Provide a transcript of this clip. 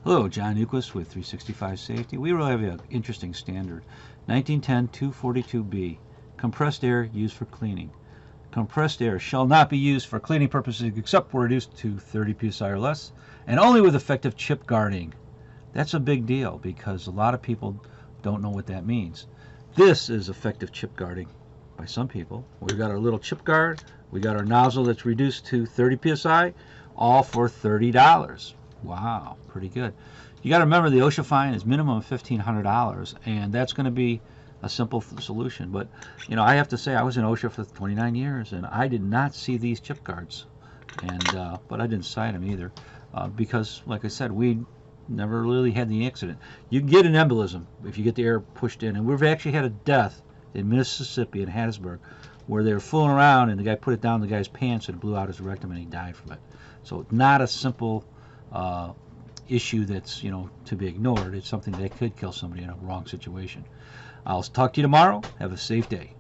Hello, John Newquist with 365 Safety. We really have an interesting standard. 1910 242B, compressed air used for cleaning. Compressed air shall not be used for cleaning purposes except when reduced to 30 psi or less, and only with effective chip guarding. That's a big deal because a lot of people don't know what that means. This is effective chip guarding by some people. We've got our little chip guard, we got our nozzle that's reduced to 30 psi, all for $30. Wow, pretty good. You got to remember the OSHA fine is minimum of $1,500, and that's going to be a simple solution. But you know, I have to say I was in OSHA for 29 years, and I did not see these chip guards, and but I didn't cite them either because, like I said, we never really had the accident. You can get an embolism if you get the air pushed in, and we've actually had a death in Mississippi in Hattiesburg where they were fooling around and the guy put it down the guy's pants and blew out his rectum and he died from it. So not a simple issue that's, you know, to be ignored. It's something that could kill somebody in a wrong situation. I'll talk to you tomorrow. Have a safe day.